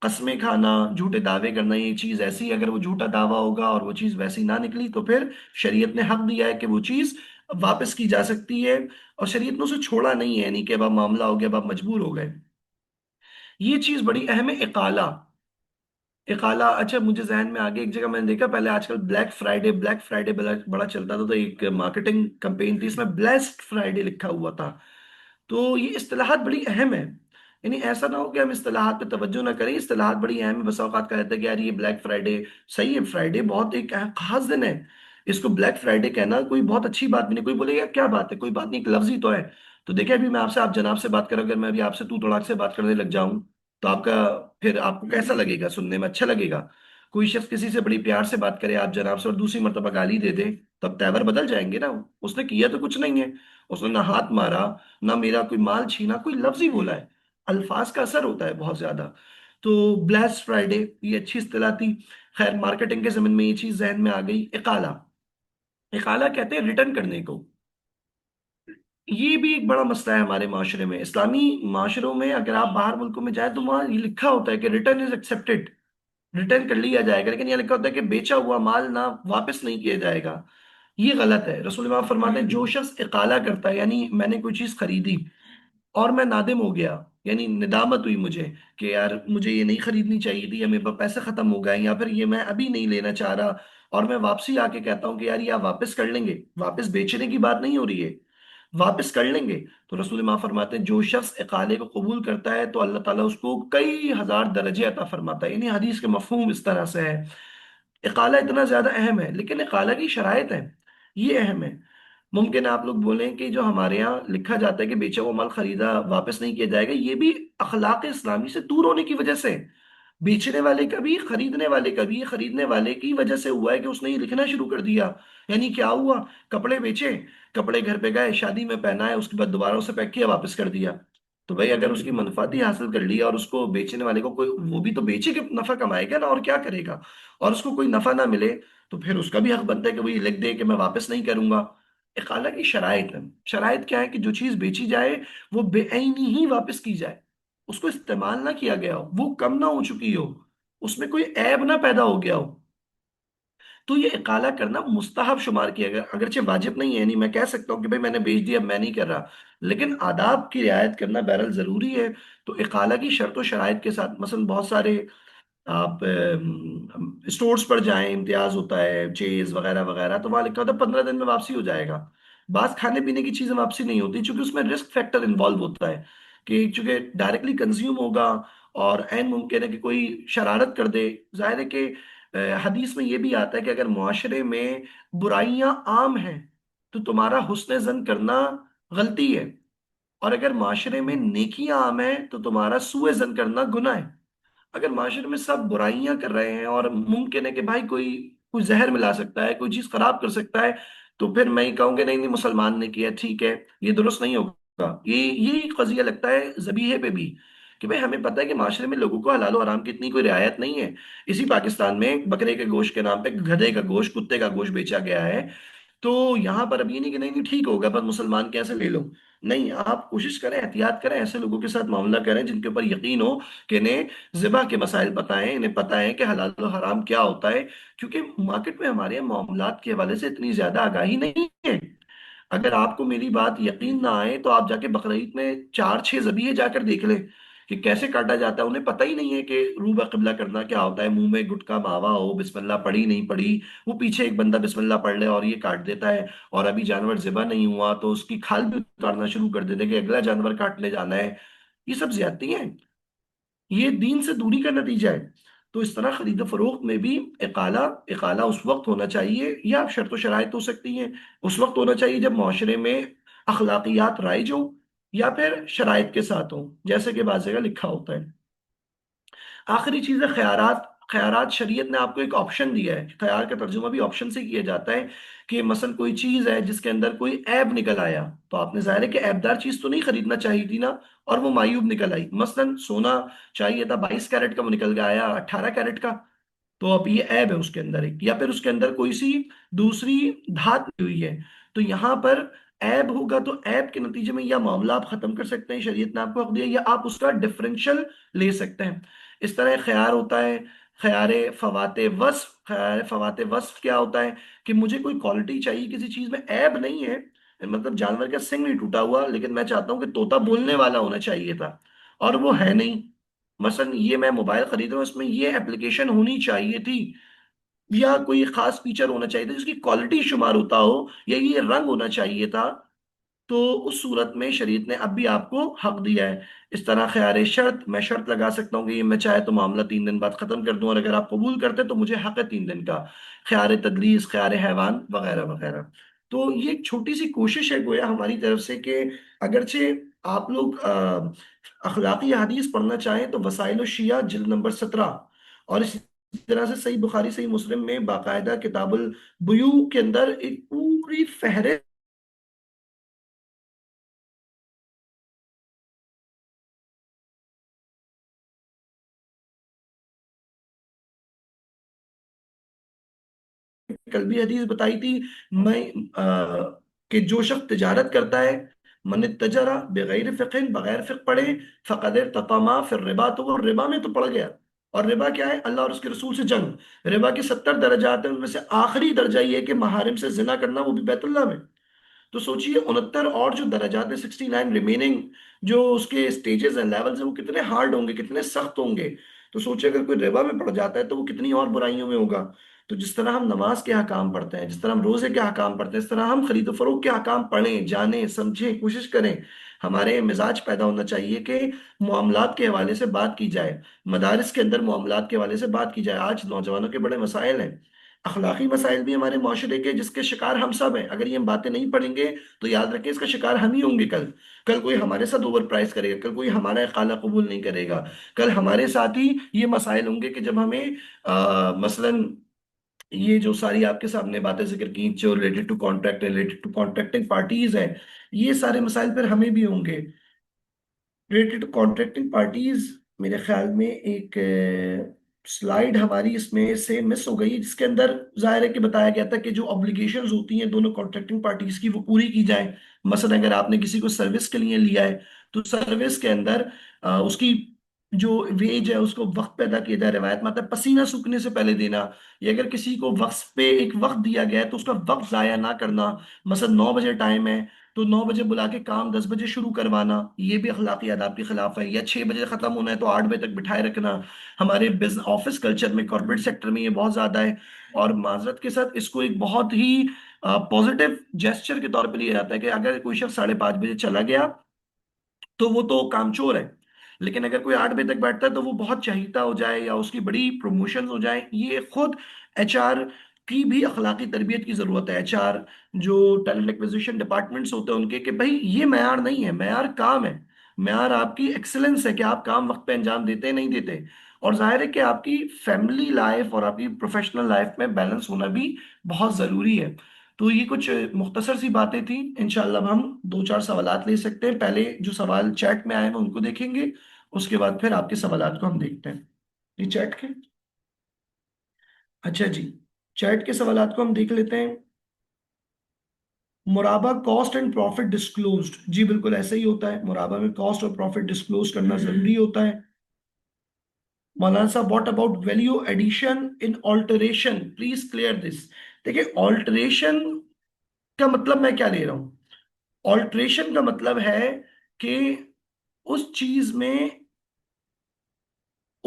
قسمیں کھانا، جھوٹے دعوے کرنا، یہ چیز ایسی اگر وہ جھوٹا دعویٰ ہوگا اور وہ چیز ویسی نہ نکلی تو پھر شریعت نے حق دیا ہے کہ وہ چیز واپس کی جا سکتی ہے، اور شریعت نے اسے چھوڑا نہیں ہے، یعنی کہ اب آپ معاملہ ہو گیا، اب آپ مجبور ہو گئے. یہ چیز بڑی اہم ہے. اقالہ. اقالہ، اچھا مجھے ذہن میں آگے ایک جگہ میں نے دیکھا، پہلے آج کل بلیک فرائیڈے بڑا چلتا تھا، تو ایک مارکیٹنگ کمپین تھی، اس میں بلیسڈ فرائیڈے لکھا ہوا تھا. تو یہ اصطلاحات بڑی اہم ہے. یعنی ایسا نہ ہو کہ ہم اصطلاحات پہ توجہ نہ کریں. اصطلاحات بڑی اہم ہے. بس اوقات کا رہتا ہے کہ یار یہ بلیک فرائیڈے صحیح ہے، فرائیڈے بہت ایک خاص دن ہے، اس کو بلیک فرائیڈے کہنا کوئی بہت اچھی بات بھی نہیں. کوئی بولے گا کیا بات ہے، کوئی بات نہیں، ایک لفظ ہی تو ہے. تو دیکھیں ابھی میں آپ سے، آپ جناب سے بات کروں، اگر میں ابھی آپ سے تو تڑاک سے بات کرنے لگ جاؤں تو آپ کا، پھر آپ کو کیسا لگے گا؟ سننے میں اچھا لگے گا؟ کوئی شخص کسی سے بڑی پیار سے بات کرے آپ جناب سے، اور دوسری مرتبہ گالی دے دے، تب تیور بدل جائیں گے نا. اس نے کیا تو کچھ نہیں ہے، اس نے نہ ہاتھ مارا، نہ میرا کوئی مال چھینا، کوئی لفظ ہی بولا ہے. الفاظ کا اثر ہوتا ہے بہت زیادہ. تو بلیس فرائیڈے یہ اچھی اصطلاح تھی. خیر، مارکیٹنگ کے زمین میں یہ چیز ذہن میں آ گئی. اقالہ. اقالہ کہتے ہیں ریٹرن کرنے کو. یہ بھی ایک بڑا مسئلہ ہے ہمارے معاشرے میں. اسلامی معاشروں میں اگر آپ باہر ملکوں میں جائیں تو وہاں یہ لکھا ہوتا ہے کہ ریٹرن از ایکسیپٹیڈ، ریٹرن کر لیا جائے گا، لیکن یہ لکھا ہوتا ہے کہ بیچا ہوا مال نہ واپس نہیں کیا جائے گا. یہ غلط ہے. رسول اللہ فرماتے ہیں جو شخص اقالہ کرتا ہے، یعنی میں نے کوئی چیز خریدی اور میں نادم ہو گیا، یعنی ندامت ہوئی مجھے کہ یار مجھے یہ نہیں خریدنی چاہیے تھی، یا میرے پاس پیسے ختم ہو گئے، یا پھر یہ میں ابھی نہیں لینا چاہ رہا، اور میں واپسی آ کے کہتا ہوں کہ یار یہ آپ واپس کر لیں گے. واپس بیچنے کی بات نہیں ہو رہی ہے، واپس کر لیں گے. تو رسول اللہ فرماتے ہیں جو شخص اقالے کو قبول کرتا ہے تو اللہ تعالیٰ اس کو کئی ہزار درجے عطا فرماتا ہے. یعنی حدیث کے مفہوم اس طرح سے ہے. اقالہ اتنا زیادہ اہم ہے، لیکن اقالہ کی شرائط ہے، یہ اہم ہے. ممکن ہے آپ لوگ بولیں کہ جو ہمارے ہاں لکھا جاتا ہے کہ بیچا ہوا مال خریدا واپس نہیں کیا جائے گا، یہ بھی اخلاق اسلامی سے دور ہونے کی وجہ سے. بیچنے والے کا بھی، خریدنے والے کا بھی، یہ خریدنے والے کی وجہ سے ہوا ہے کہ اس نے یہ لکھنا شروع کر دیا. یعنی کیا ہوا؟ کپڑے بیچے، کپڑے گھر پہ گئے، شادی میں پہنا ہے، اس کے بعد دوبارہ اسے پیک کیا، واپس کر دیا. تو بھائی اگر اس کی منفعت ہی حاصل کر لیا، اور اس کو بیچنے والے کو کوئی، وہ بھی تو بیچے کے نفع کمائے گا نا، اور کیا کرے گا، اور اس کو کوئی نفع نہ ملے، تو پھر اس کا بھی حق بنتا ہے کہ وہ یہ لکھ دے کہ میں واپس نہیں کروں گا. اقالہ کی شرائط ہے. شرائط کیا ہے؟ کہ جو چیز بیچی جائے وہ بے عینی ہی واپس کی جائے، اس کو استعمال نہ کیا گیا ہو، وہ کم نہ ہو چکی ہو، اس میں کوئی عیب نہ پیدا ہو گیا ہو. تو یہ اقالہ کرنا مستحب شمار کیا گیا، اگرچہ واجب نہیں ہے. نہیں، میں کہہ سکتا ہوں کہ بھئی میں نے بیچ دیا، اب میں نہیں کر رہا، لیکن آداب کی رعایت کرنا بہرحال ضروری ہے. تو اقالہ کی شرط و شرائط کے ساتھ، مثلا بہت سارے آپ اسٹورز پر جائیں، امتیاز ہوتا ہے، چیز وغیرہ وغیرہ، تو وہاں لکھا ہوتا ہے 15 دن میں واپسی ہو جائے گا. بعض کھانے پینے کی چیزیں واپسی نہیں ہوتی، چونکہ اس میں رسک فیکٹر انوالو ہوتا ہے، کہ چونکہ ڈائریکٹلی کنزیوم ہوگا، اور عین ممکن ہے کہ کوئی شرارت کر دے. ظاہر ہے کہ حدیث میں یہ بھی آتا ہے کہ اگر معاشرے میں برائیاں عام ہیں تو تمہارا حسن زن کرنا غلطی ہے، اور اگر معاشرے میں نیکیاں عام ہیں تو تمہارا سوء زن کرنا گناہ ہے. اگر معاشرے میں سب برائیاں کر رہے ہیں، اور ممکن ہے کہ بھائی کوئی زہر ملا سکتا ہے، کوئی چیز خراب کر سکتا ہے، تو پھر میں ہی کہوں گے نہیں نہیں مسلمان نے کیا ٹھیک ہے، یہ درست نہیں ہوگا. یہی قضیہ لگتا ہے ذبیحے پہ بھی، کہ بھئی ہمیں پتہ ہے کہ معاشرے میں لوگوں کو حلال و حرام کی اتنی کوئی رعایت نہیں ہے. اسی پاکستان میں بکرے کے گوشت کے نام پہ گدھے کا گوشت، کتے کا گوشت بیچا گیا ہے. تو یہاں پر اب یہ نہیں کہ نہیں نہیں ٹھیک ہوگا بس مسلمان کیسے لے لو. نہیں، آپ کوشش کریں، احتیاط کریں، ایسے لوگوں کے ساتھ معاملہ کریں جن کے اوپر یقین ہو کہ انہیں ذبح کے مسائل پتہ ہیں، انہیں پتہ ہے کہ حلال و حرام کیا ہوتا ہے. کیونکہ مارکیٹ میں ہمارے یہاں معاملات کے حوالے سے اتنی زیادہ آگاہی نہیں ہے. اگر آپ کو میری بات یقین نہ آئے تو آپ جا کے بقرعید میں 4 6 ذبیحے جا کر دیکھ لیں کہ کیسے کاٹا جاتا ہے، انہیں پتہ ہی نہیں ہے کہ روبہ قبلہ کرنا کیا ہوتا ہے، منہ میں گٹکا ماوا ہو، بسم اللہ پڑھی نہیں پڑھی، وہ پیچھے ایک بندہ بسم اللہ پڑھ لے اور یہ کاٹ دیتا ہے، اور ابھی جانور ذبح نہیں ہوا تو اس کی کھال بھی اتارنا شروع کر دیتے کہ اگلا جانور کاٹنے جانا ہے۔ یہ سب زیادتی ہیں، یہ دین سے دوری کا نتیجہ ہے۔ تو اس طرح خرید و فروخت میں بھی اقالہ اقالہ اس وقت ہونا چاہیے، یا شرط و شرائط ہو سکتی ہیں، اس وقت ہونا چاہیے جب معاشرے میں اخلاقیات رائج ہوں، یا پھر شرائط کے ساتھ ہوں، جیسے کہ بعض جگہ لکھا ہوتا ہے۔ آخری چیز ہے خیارات۔ خیارات شریعت نے آپ کو ایک آپشن دیا ہے، خیار کا ترجمہ بھی آپشن سے کیا جاتا ہے، کہ مثلا کوئی چیز ہے جس کے اندر کوئی عیب نکل آیا، تو آپ نے ظاہر ہے کہ عیب دار چیز تو نہیں خریدنا چاہیے تھی نا، اور وہ معیوب نکل آئی، مثلا سونا چاہیے تھا 22 کیرٹ کا، وہ نکل گیا آیا 18 کیرٹ کا، تو اب یہ عیب ہے اس کے اندر ایک، یا پھر اس کے اندر کوئی سی دوسری دھات ہوئی ہے، تو یہاں پر عیب ہوگا، تو عیب کے نتیجے میں یا معاملہ آپ ختم کر سکتے ہیں، شریعت نے آپ کو حق دیا، یا آپ اس کا ڈفرینشل لے سکتے ہیں۔ اس طرح ایک خیار ہوتا ہے، خیار فوات وصف۔ خیار فوات وصف کیا ہوتا ہے؟ کہ مجھے کوئی کوالٹی چاہیے کسی چیز میں، عیب نہیں ہے، مطلب جانور کا سنگ نہیں ٹوٹا ہوا، لیکن میں چاہتا ہوں کہ طوطا بولنے والا ہونا چاہیے تھا، اور وہ ہے نہیں۔ مثلا یہ میں موبائل خرید رہا ہوں، اس میں یہ اپلیکیشن ہونی چاہیے تھی، یا کوئی خاص فیچر ہونا چاہیے تھا جس کی کوالٹی شمار ہوتا ہو، یا یہ رنگ ہونا چاہیے تھا، تو اس صورت میں شریعت نے اب بھی آپ کو حق دیا ہے۔ اس طرح خیار شرط، میں شرط لگا سکتا ہوں کہ یہ میں چاہے تو معاملہ 3 دن بعد ختم کر دوں، اور اگر آپ قبول کرتے تو مجھے حق ہے 3 دن کا۔ خیار تدلیس، خیار حیوان وغیرہ وغیرہ۔ تو یہ ایک چھوٹی سی کوشش ہے گویا ہماری طرف سے، کہ اگرچہ آپ لوگ اخلاقی حدیث پڑھنا چاہیں تو وسائل الشیعہ جلد نمبر 17، اور اسی طرح سے صحیح بخاری صحیح مسلم میں باقاعدہ کتاب البیوع کے اندر ایک پوری فہرست کل بھی حدیث بتائی تھی، میں کہ جو شخص تجارت کرتا ہے، من التجارہ بغیر فقہ، بغیر فقہ پڑھے، فقد ارتقما فی الربا، تو وہ ربا میں تو پڑ گیا۔ اور ربا کیا ہے؟ اللہ اور اس کے رسول سے جنگ۔ ربا کے 70 درجات ہیں، ان میں سے آخری درجہ یہ ہے کہ محارم سے زنا کرنا، وہ بھی بیت اللہ میں۔ تو سوچئے 69 اور جو درجات ہیں، 69 ریمیننگ جو اس کے سٹیجز ہیں، لیولز ہیں، وہ کتنے ہارڈ ہوں گے، کتنے سخت ہوں گے۔ تو سوچئے اگر کوئی ربا میں پڑ جاتا ہے تو وہ کتنی اور برائیوں میں ہوگا۔ تو جس طرح ہم نماز کے حکام پڑھتے ہیں، جس طرح ہم روزے کے حکام پڑھتے ہیں، اس طرح ہم خرید و فروخت کے حکام پڑھیں، جانیں، سمجھیں، کوشش کریں۔ ہمارے مزاج پیدا ہونا چاہیے کہ معاملات کے حوالے سے بات کی جائے، مدارس کے اندر معاملات کے حوالے سے بات کی جائے۔ آج نوجوانوں کے بڑے مسائل ہیں، اخلاقی مسائل بھی ہمارے معاشرے کے، جس کے شکار ہم سب ہیں۔ اگر یہ ہم باتیں نہیں پڑھیں گے تو یاد رکھیں اس کا شکار ہم ہی ہوں گے۔ کل کل کوئی ہمارے ساتھ اوور پرائز کرے گا، کل کوئی ہمارا اقالہ قبول نہیں کرے گا، کل ہمارے ساتھ ہی یہ مسائل ہوں گے کہ جب ہمیں مثلاً یہ جو ساری آپ کے سامنے باتیں ذکر کی، جو related to contract, related to contracting parties ہیں، یہ سارے مسائل پھر ہمیں بھی ہوں گے۔ ریلیٹڈ ٹو کانٹریکٹنگ پارٹیز، میرے خیال میں ایک سلائیڈ ہماری اس میں سے مس ہو گئی، جس کے اندر ظاہر ہے کہ بتایا گیا تھا کہ جو obbligations ہوتی ہیں دونوں کانٹریکٹنگ پارٹیز کی، وہ پوری کی جائیں۔ مثلا اگر آپ نے کسی کو سروس کے لیے لیا ہے تو سروس کے اندر اس کی جو ویج ہے اس کو وقت پیدا کیا جائے، روایت میں آتا ہے پسینہ سوکھنے سے پہلے دینا، یا اگر کسی کو وقت پہ ایک وقت دیا گیا ہے تو اس کا وقت ضائع نہ کرنا۔ مثلا 9 بجے ٹائم ہے تو 9 بجے بلا کے کام 10 بجے شروع کروانا، یہ بھی اخلاقی آداب کے خلاف ہے۔ یا 6 بجے ختم ہونا ہے تو 8 بجے تک بٹھائے رکھنا، ہمارے آفس کلچر میں، کارپوریٹ سیکٹر میں یہ بہت زیادہ ہے، اور معذرت کے ساتھ اس کو ایک بہت ہی پازیٹیو جیسچر کے طور پہ لیا جاتا ہے کہ اگر کوئی شخص 5:30 بجے چلا گیا تو وہ تو کام چور ہے، لیکن اگر کوئی 8 بجے تک بیٹھتا ہے تو وہ بہت چہیتا ہو جائے یا اس کی بڑی پروموشن ہو جائے۔ یہ خود ایچ آر کی بھی اخلاقی تربیت کی ضرورت ہے۔ ایچ آر جو ٹیلنٹ ایکوزیشن ڈپارٹمنٹس ہوتے ہیں ان کے، کہ بھائی یہ معیار نہیں ہے، معیار کام ہے، معیار آپ کی ایکسلنس ہے کہ آپ کام وقت پہ انجام دیتے نہیں دیتے۔ اور ظاہر ہے کہ آپ کی فیملی لائف اور آپ کی پروفیشنل لائف میں بیلنس ہونا بھی بہت ضروری ہے۔ تو یہ کچھ مختصر سی باتیں تھیں، انشاءاللہ اب ہم 2 4 سوالات لے سکتے ہیں۔ پہلے جو سوال چیٹ میں آئے ہیں ان کو دیکھیں گے، اس کے بعد پھر آپ کے سوالات کو ہم دیکھتے ہیں۔ یہ چیٹ کے، اچھا جی، چیٹ کے سوالات کو ہم دیکھ لیتے ہیں۔ مرابع کاسٹ اینڈ پروفٹ ڈسکلوزڈ، جی بالکل ایسا ہی ہوتا ہے، مرابع میں کاسٹ اور پروفٹ ڈسکلوز کرنا ضروری ہوتا ہے۔ مولانا صاحب what about value addition in alteration, please clear this. دیکھیں آلٹریشن کا مطلب میں کیا لے رہا ہوں؟ آلٹریشن کا مطلب ہے کہ اس چیز میں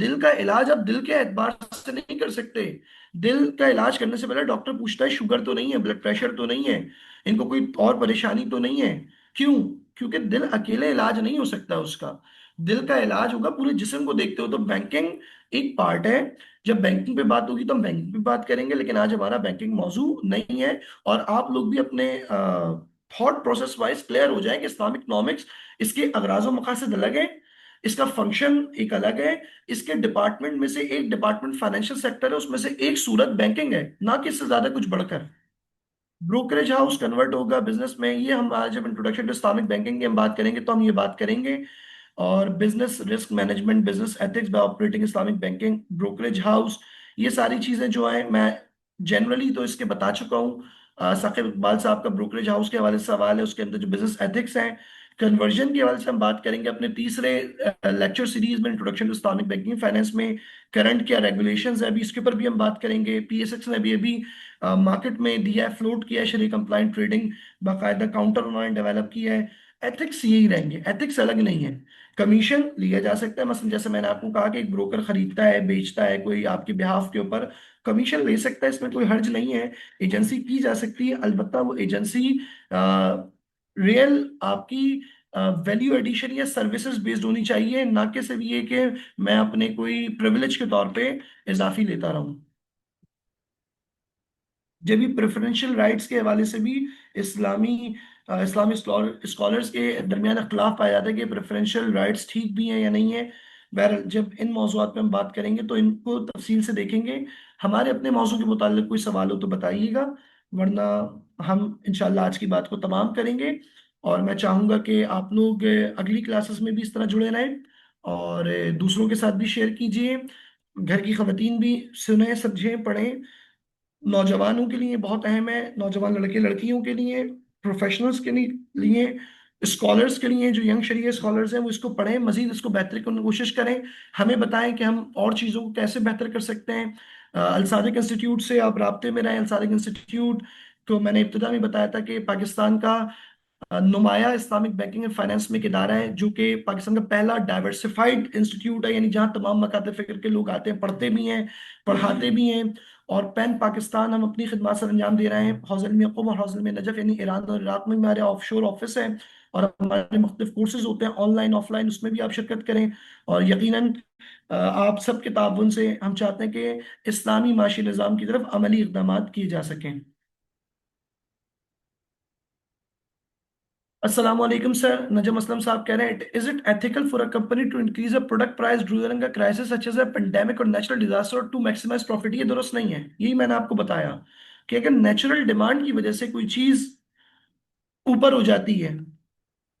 دل کا علاج آپ دل کے اعتبار سے نہیں کر سکتے. دل کا علاج کرنے سے پہلے ڈاکٹر پوچھتا ہے شوگر تو نہیں ہے، بلڈ پریشر تو نہیں ہے، ان کو کوئی اور پریشانی تو نہیں ہے. کیوں؟ کیونکہ دل اکیلے علاج نہیں ہو سکتا اس کا. دل کا علاج ہوگا پورے جسم کو دیکھتے ہو. تو بینکنگ ایک پارٹ ہے. جب بینکنگ پہ بات ہوگی تو ہم بینکنگ پہ بات کریں گے، لیکن آج ہمارا بینکنگ موضوع نہیں ہے. اور آپ لوگ بھی اپنے تھاٹ پروسیس وائز کلیئر ہو جائیں کہ اسلامک اکنامکس، اس کے اغراض و مقاصد الگ ہیں، اس کا فنکشن ایک الگ ہے. اس کے ڈپارٹمنٹ میں سے ایک ڈپارٹمنٹ فائنینشیل سیکٹر ہے، اس میں سے ایک صورت بینکنگ ہے، نہ کہ اس سے زیادہ کچھ بڑھ کر. بروکریج ہاؤس کنورٹ ہوگا بزنس میں. یہ ہم آج جب انٹروڈکشن ٹو اسلامک بینکنگ کی ہم بات کریں گے تو ہم یہ بات کریں گے. اور business risk management, business ethics by operating Islamic banking, brokerage house, یہ ساری چیزیں جو ہیں میں جنرلی تو اس کے بتا چکا ہوں. ثاقب اقبال صاحب کا بروکریج ہاؤس کے حوالے سے سوال ہے، اس کے اندر جو بزنس ایتھکس ہیں. کنورژن کے حوالے سے ہم بات کریں گے اپنے تیسرے لیکچر سیریز میں، introduction to Islamic banking finance میں. کرنٹ کیا ریگولیشنز ہے ابھی اس کے اوپر بھی ہم بات کریں گے. پی ایس ایکس نے ابھی مارکیٹ میں دیا ہے، فلوٹ کیا ہے شرعی کمپلائنٹ ٹریڈنگ، باقاعدہ کاؤنٹر انہوں نے ڈیولپ کیا ہے. ایتھکس یہی رہیں گے، ایتھکس الگ نہیں ہے. کمیشن لیا جا سکتا ہے، مثلا جیسے میں نے آپ کو کہا کہ ایک بروکر خریدتا ہے بیچتا ہے کوئی آپ کے بہاف کے اوپر، کمیشن لے سکتا ہے، اس میں کوئی حرج نہیں ہے. ایجنسی کی جا سکتی ہے، البتہ وہ ایجنسی ریئل آپ کی ویلیو ایڈیشن یا سروسز بیسڈ ہونی چاہیے، نہ کہ صرف یہ کہ میں اپنے کوئی پریویلیج کے طور پہ اضافی لیتا رہوں. جب بھی پریفرنشل رائٹس کے حوالے سے بھی اسلامی اسکالرز کے درمیان اختلاف پایا جاتا ہے کہ پریفرنشل رائٹس ٹھیک بھی ہیں یا نہیں ہیں. بہرحال جب ان موضوعات پہ ہم بات کریں گے تو ان کو تفصیل سے دیکھیں گے. ہمارے اپنے موضوع کے متعلق کوئی سوال ہو تو بتائیے گا، ورنہ ہم انشاءاللہ آج کی بات کو تمام کریں گے. اور میں چاہوں گا کہ آپ لوگ اگلی کلاسز میں بھی اس طرح جڑے رہیں، اور دوسروں کے ساتھ بھی شیئر کیجئے. گھر کی خواتین بھی سنیں سمجھیں پڑھیں. نوجوانوں کے لیے بہت اہم ہے، نوجوان لڑکے لڑکیوں کے لیے، پروفیشنلز کے لیے، اسکالرز کے لیے، جو ینگ شریعہ اسکالرز ہیں وہ اس کو پڑھیں، مزید اس کو بہتر کرنے کی کوشش کریں. ہمیں بتائیں کہ ہم اور چیزوں کو کیسے بہتر کر سکتے ہیں. الصادق انسٹیٹیوٹ سے آپ رابطے میں رہیں. الصادق انسٹیٹیوٹ کو میں نے ابتدا میں بتایا تھا کہ پاکستان کا نمایاں اسلامک بینکنگ اینڈ فائنانس میں ایک ادارہ ہے، جو کہ پاکستان کا پہلا ڈائیورسفائیڈ انسٹیٹیوٹ ہے، یعنی جہاں تمام مکاتب فکر کے لوگ آتے ہیں، پڑھتے بھی ہیں، پڑھاتے بھی ہیں. اور پین پاکستان ہم اپنی خدمات سر انجام دے رہے ہیں. حوض علم قم اور حوض علم نجف یعنی ایران اور عراق میں ہمارے آف شور آفس ہے، اور ہمارے مختلف کورسز ہوتے ہیں آن لائن آف لائن، اس میں بھی آپ شرکت کریں. اور یقیناً آپ سب کے تعاون سے ہم چاہتے ہیں کہ اسلامی معاشی نظام کی طرف عملی اقدامات کیے جا سکیں. السلام علیکم سر. نجم اسلم صاحب کہہ رہے ہیں is it ethical for a company to increase a product price during a crisis such as a pandemic or natural disaster to maximize profit؟ یہ درست نہیں ہے. یہی میں نے آپ کو بتایا کہ اگر نیچرل ڈیمانڈ کی وجہ سے کوئی چیز اوپر ہو جاتی ہے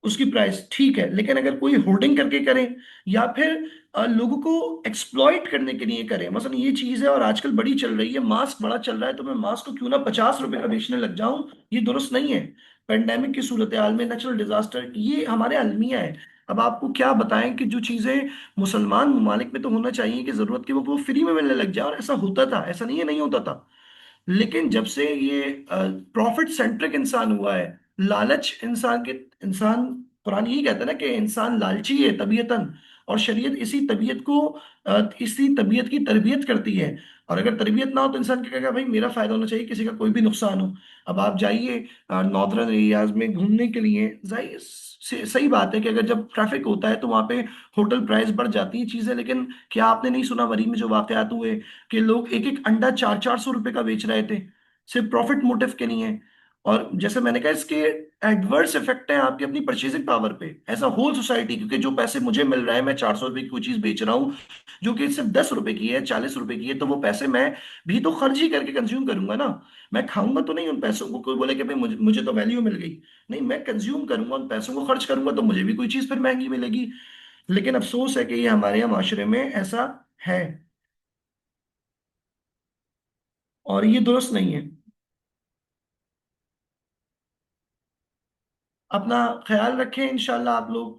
اس کی پرائس ٹھیک ہے، لیکن اگر کوئی ہولڈنگ کر کے کریں یا پھر لوگوں کو ایکسپلوئٹ کرنے کے لیے کریں. مثلا یہ چیز ہے اور آج کل بڑی چل رہی ہے، ماسک بڑا چل رہا ہے، تو میں ماسک کو کیوں نہ 50 روپے کا بیچنے لگ جاؤں، یہ درست نہیں ہے. پینڈیمک کی صورتحال میں، نیچرل ڈیزاسٹر، یہ ہمارے المیہ ہے. اب آپ کو کیا بتائیں کہ جو چیزیں مسلمان ممالک میں تو ہونا چاہیے کہ ضرورت کی وہ فری میں ملنے لگ جائے، اور ایسا ہوتا تھا، ایسا نہیں ہے نہیں ہوتا تھا. لیکن جب سے یہ پروفٹ سینٹرک انسان ہوا ہے، لالچ انسان، قرآن یہی کہتا ہے نا کہ انسان لالچی ہے طبیعتاً، اور شریعت اسی طبیعت کی تربیت کرتی ہے. اور اگر تربیت نہ ہو تو انسان کیا کہے گا، بھائی میرا فائدہ ہونا چاہیے، کسی کا کوئی بھی نقصان ہو. اب آپ جائیے ناردرن ایریاز میں گھومنے کے لیے، صحیح بات ہے کہ اگر جب ٹریفک ہوتا ہے تو وہاں پہ ہوٹل پرائز بڑھ جاتی ہیں چیزیں، لیکن کیا آپ نے نہیں سنا مری میں جو واقعات ہوئے کہ لوگ ایک ایک انڈا 400 روپے کا بیچ رہے تھے صرف پروفٹ موٹیو کے لیے. اور جیسے میں نے کہا اس کے ایڈورس افیکٹ ہیں آپ کی اپنی پرچیزنگ پاور پہ، ایسا ہول سوسائٹی. کیونکہ جو پیسے مجھے مل رہے ہیں، میں 400 روپے کی کوئی چیز بیچ رہا ہوں جو کہ صرف 10 روپے کی ہے، 40 روپے کی ہے، تو وہ پیسے میں بھی تو خرچ ہی کر کے کنزیوم کروں گا نا. میں کھاؤں گا تو نہیں ان پیسوں کو. کوئی بولے کہ بھائی مجھے تو ویلیو مل گئی، نہیں، میں کنزیوم کروں گا، ان پیسوں کو خرچ کروں گا تو مجھے بھی کوئی چیز پھر مہنگی ملے گی. لیکن افسوس ہے کہ یہ ہمارے یہاں معاشرے میں ایسا ہے، اور یہ درست نہیں ہے. اپنا خیال رکھیں. انشاءاللہ آپ لوگ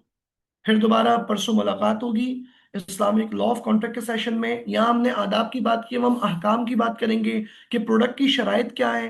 پھر دوبارہ پرسوں ملاقات ہوگی اسلامک لا آف کانٹریکٹ کے سیشن میں. یہاں ہم نے آداب کی بات کی، اب ہم احکام کی بات کریں گے کہ پروڈکٹ کی شرائط کیا ہے،